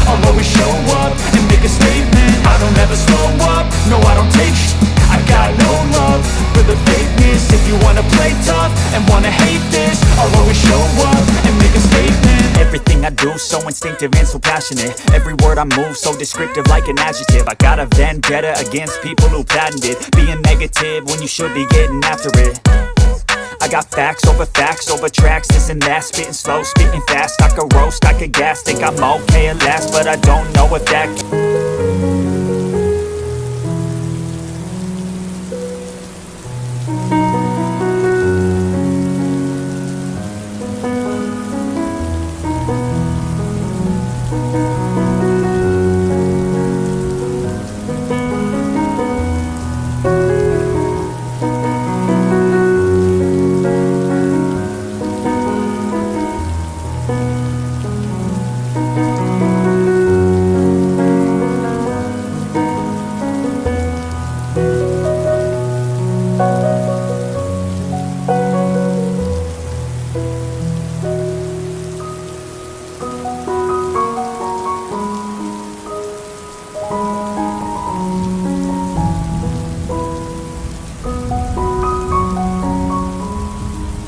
I'll always show up and make a statement. I don't ever slow up, no I don't take I got no love for the fakeness. If you wanna play tough and wanna hate this, I'll always show up and make a statement. Everything I do so instinctive and so passionate. Every word I move so descriptive like an adjective. I got a vendetta against people who patented being negative when you should be getting after it. I got facts over tracks, this and that. Spitting slow, spitting fast, I could roast, I could gas. Think I'm okay at last, but I don't know if that